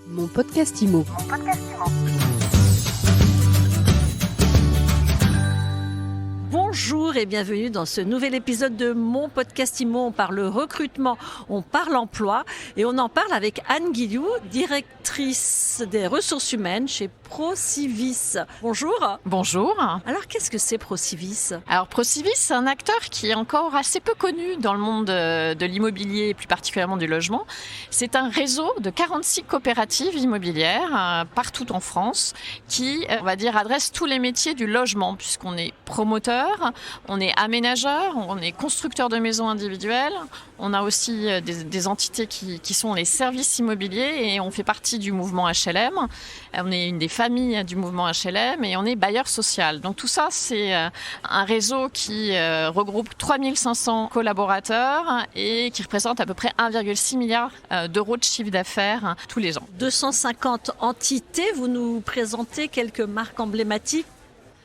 Mon podcast IMO. Bonjour et bienvenue dans ce nouvel épisode de Mon podcast IMO. On parle recrutement, on parle emploi et on en parle avec Anne Guilloux, directrice des ressources humaines chez Procivis. Bonjour. Bonjour. Alors qu'est-ce que c'est Procivis ? Alors Procivis, c'est un acteur qui est encore assez peu connu dans le monde de l'immobilier et plus particulièrement du logement. C'est un réseau de 46 coopératives immobilières partout en France qui, on va dire, adresse tous les métiers du logement puisqu'on est promoteur, on est aménageur, on est constructeur de maisons individuelles. On a aussi des entités qui sont les services immobiliers et on fait partie du mouvement HLM. On est une des familles du mouvement HLM et on est bailleur social. Donc tout ça, c'est un réseau qui regroupe 3500 collaborateurs et qui représente à peu près 1,6 milliard d'euros de chiffre d'affaires tous les ans. 250 entités, vous nous présentez quelques marques emblématiques.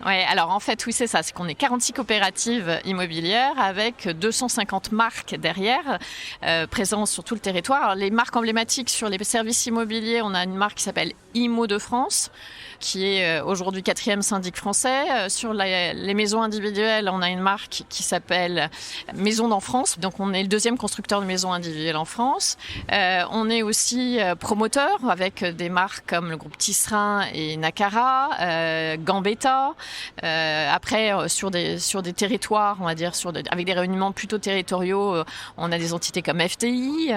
Oui, alors en fait, oui, c'est ça. C'est qu'on est 46 coopératives immobilières avec 250 marques derrière, présentes sur tout le territoire. Alors, les marques emblématiques sur les services immobiliers, on a une marque qui s'appelle IMO de France, qui est aujourd'hui 4e syndic français. Sur les maisons individuelles, on a une marque qui s'appelle Maison d'en France. Donc, on est le 2e constructeur de maisons individuelles en France. On est aussi promoteur avec des marques comme le groupe Tisserand et Nacara, Gambetta. Après, sur des territoires, on va dire, avec des rayonnements plutôt territoriaux, on a des entités comme FTI,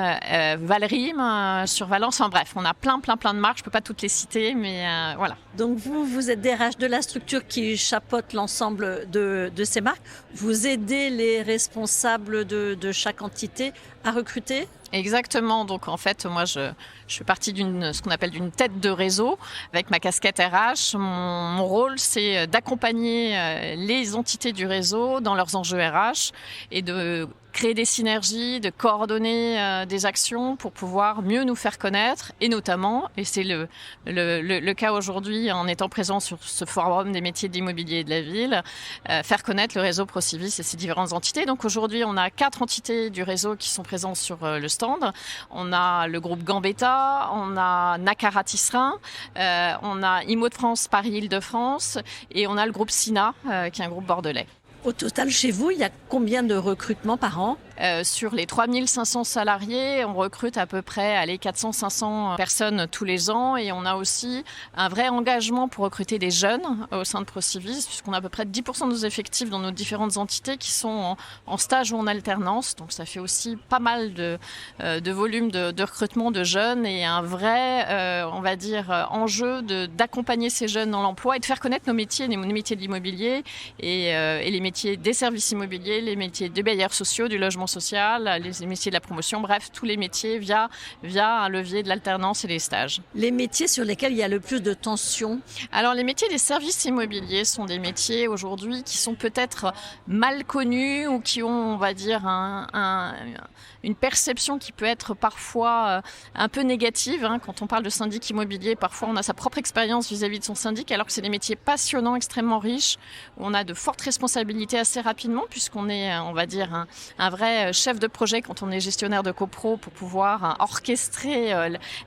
Valrim, sur Valence. Enfin bref, on a plein de marques. Je peux pas toutes les citer, mais voilà. Donc vous êtes DRH de la structure qui chapeaute l'ensemble de ces marques. Vous aidez les responsables de chaque entité à recruter ? Exactement. Donc en fait, moi je fais partie ce qu'on appelle d'une tête de réseau avec ma casquette RH. Mon rôle, c'est d'accompagner les entités du réseau dans leurs enjeux RH et de créer des synergies, de coordonner des actions pour pouvoir mieux nous faire connaître et notamment, et c'est le cas aujourd'hui en étant présent sur ce forum des métiers de l'immobilier et de la ville, faire connaître le réseau Procivis et ses différentes entités. Donc aujourd'hui, on a 4 entités du réseau qui sont présentes sur le stand. On a le groupe Gambetta, on a Nacara Tisserand, on a IMO de France, Paris-Île-de-France et on a le groupe Sina, qui est un groupe bordelais. Au total, chez vous, il y a combien de recrutements par an ? Sur les 3500 salariés, on recrute à peu près 400-500 personnes tous les ans et on a aussi un vrai engagement pour recruter des jeunes au sein de Procivis puisqu'on a à peu près 10% de nos effectifs dans nos différentes entités qui sont en stage ou en alternance. Donc ça fait aussi pas mal de volume de recrutement de jeunes et un vrai, on va dire, enjeu d'accompagner ces jeunes dans l'emploi et de faire connaître nos métiers de l'immobilier et les métiers des services immobiliers, les métiers des bailleurs sociaux, du logement social, les métiers de la promotion, bref, tous les métiers via un levier de l'alternance et les stages. Les métiers sur lesquels il y a le plus de tension ? Alors, les métiers des services immobiliers sont des métiers aujourd'hui qui sont peut-être mal connus ou qui ont, on va dire, une perception qui peut être parfois un peu négative. Quand on parle de syndic immobilier, parfois on a sa propre expérience vis-à-vis de son syndic, alors que c'est des métiers passionnants, extrêmement riches, où on a de fortes responsabilités assez rapidement, puisqu'on est, on va dire, un vrai chef de projet quand on est gestionnaire de copro pour pouvoir orchestrer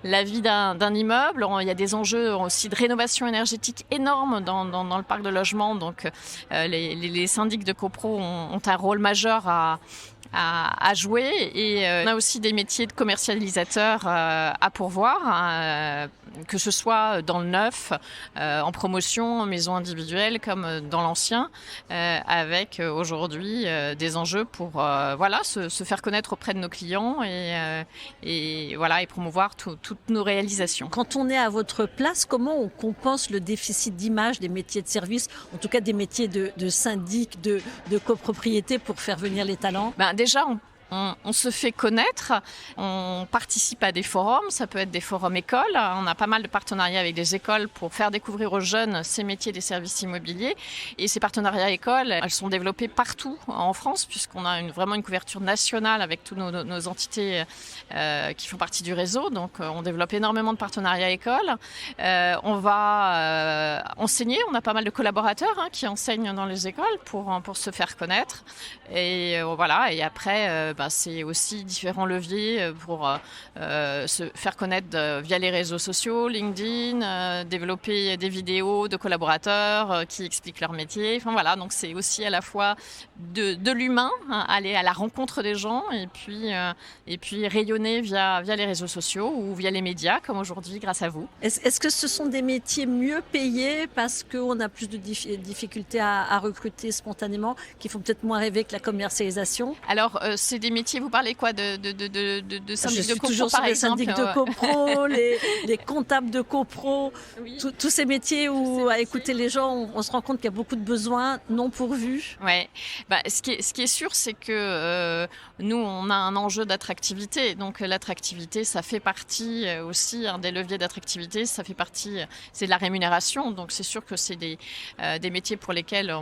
la vie d'un immeuble. Il y a des enjeux aussi de rénovation énergétique énormes dans le parc de logement, donc les syndics de copro ont un rôle majeur à jouer et on a aussi des métiers de commercialisateurs à pourvoir, que ce soit dans le neuf, en promotion, en maison individuelle comme dans l'ancien, avec aujourd'hui des enjeux pour se faire connaître auprès de nos clients et promouvoir toutes nos réalisations. Quand on est à votre place, comment on compense le déficit d'image des métiers de service, en tout cas des métiers de syndic, de copropriété pour faire venir les talents ? Déjà, on se fait connaître, on participe à des forums, ça peut être des forums écoles, on a pas mal de partenariats avec des écoles pour faire découvrir aux jeunes ces métiers des services immobiliers et ces partenariats écoles, elles sont développées partout en France puisqu'on a vraiment une couverture nationale avec toutes nos entités qui font partie du réseau, donc on développe énormément de partenariats écoles, on va enseigner, on a pas mal de collaborateurs qui enseignent dans les écoles pour se faire connaître et et après c'est aussi différents leviers pour se faire connaître via les réseaux sociaux, LinkedIn, développer des vidéos de collaborateurs qui expliquent leur métier. Enfin voilà, donc c'est aussi à la fois de l'humain, aller à la rencontre des gens et puis rayonner via les réseaux sociaux ou via les médias comme aujourd'hui grâce à vous. Est-ce que ce sont des métiers mieux payés parce qu'on a plus de difficultés à recruter spontanément, qui font peut-être moins rêver que la commercialisation? Alors, c'est des métiers, vous parlez quoi de syndic de copro, toujours par sur les exemple, syndics de copro, les comptables de copro, Oui. tous ces métiers où, à écouter les gens, on se rend compte qu'il y a beaucoup de besoins non pourvus. Ouais. Ce qui est sûr, c'est que nous, on a un enjeu d'attractivité. Donc, l'attractivité, ça fait partie aussi, des leviers d'attractivité, ça fait partie, c'est de la rémunération. Donc, c'est sûr que c'est des métiers pour lesquels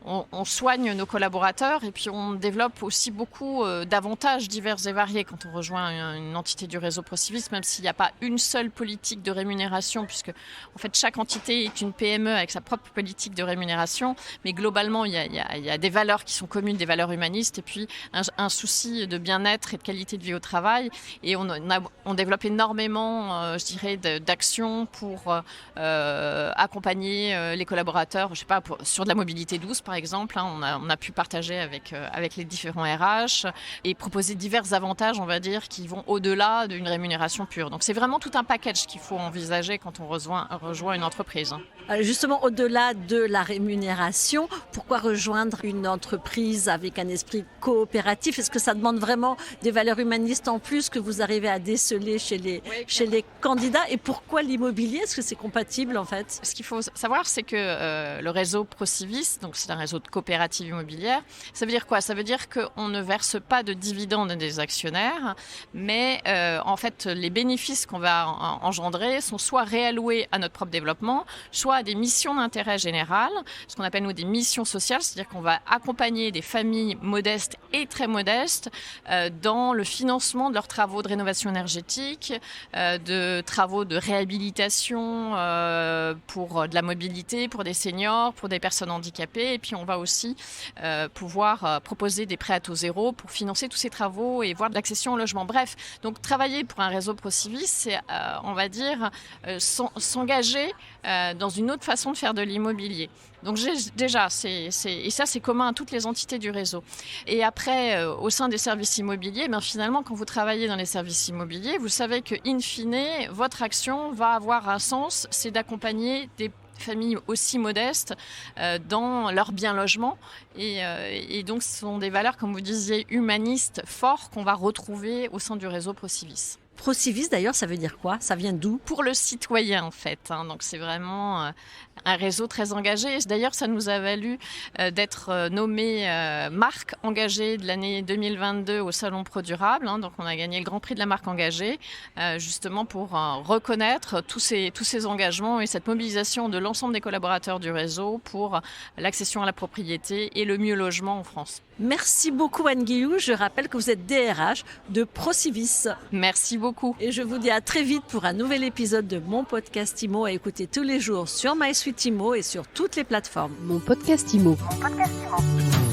on soigne nos collaborateurs et puis on développe aussi beaucoup d'avantages divers et variés quand on rejoint une entité du réseau Procivis, même s'il n'y a pas une seule politique de rémunération, puisque en fait chaque entité est une PME avec sa propre politique de rémunération, mais globalement il y a des valeurs qui sont communes, des valeurs humanistes et puis un souci de bien-être et de qualité de vie au travail, et on développe énormément, je dirais, d'actions pour accompagner les collaborateurs, je sais pas, sur de la mobilité douce par exemple, on a pu partager avec les différents RH et proposer divers avantages, on va dire, qui vont au-delà d'une rémunération pure. Donc c'est vraiment tout un package qu'il faut envisager quand on rejoint une entreprise. Justement, au-delà de la rémunération, pourquoi rejoindre une entreprise avec un esprit coopératif? Est-ce que ça demande vraiment des valeurs humanistes en plus que vous arrivez à déceler chez les candidats? Et pourquoi l'immobilier? Est-ce que c'est compatible en fait? Ce qu'il faut savoir, c'est que le réseau Procivis, donc c'est un réseau de coopératives immobilières, ça veut dire quoi? Ça veut dire qu'on ne verse pas de dividendes des actionnaires, mais en fait les bénéfices qu'on va engendrer sont soit réalloués à notre propre développement, soit à des missions d'intérêt général, ce qu'on appelle nous des missions sociales, c'est-à-dire qu'on va accompagner des familles modestes et très modestes dans le financement de leurs travaux de rénovation énergétique, de travaux de réhabilitation pour de la mobilité, pour des seniors, pour des personnes handicapées, et puis on va aussi pouvoir proposer des prêts à taux zéro pour financer tous ces travaux et voir de l'accession au logement. Bref, donc travailler pour un réseau Procivis, c'est, on va dire, s'engager dans une autre façon de faire de l'immobilier. Donc déjà, et ça c'est commun à toutes les entités du réseau. Et après, au sein des services immobiliers, finalement, quand vous travaillez dans les services immobiliers, vous savez que, in fine, votre action va avoir un sens, c'est d'accompagner des familles aussi modestes dans leur bien logement et donc ce sont des valeurs, comme vous disiez, humanistes forts qu'on va retrouver au sein du réseau Procivis. Procivis d'ailleurs, ça veut dire quoi? Ça vient d'où? Pour le citoyen en fait, donc c'est vraiment un réseau très engagé. D'ailleurs, ça nous a valu d'être nommé marque engagée de l'année 2022 au Salon Pro Durable. Donc on a gagné le Grand Prix de la marque engagée, justement pour reconnaître tous ces engagements et cette mobilisation de l'ensemble des collaborateurs du réseau pour l'accession à la propriété et le mieux logement en France. Merci beaucoup Anne Guillou. Je rappelle que vous êtes DRH de Procivis. Merci beaucoup. Et je vous dis à très vite pour un nouvel épisode de Mon Podcast Immo à écouter tous les jours sur MySuite Immo et sur toutes les plateformes. Mon Podcast Immo. Mon Podcast Immo.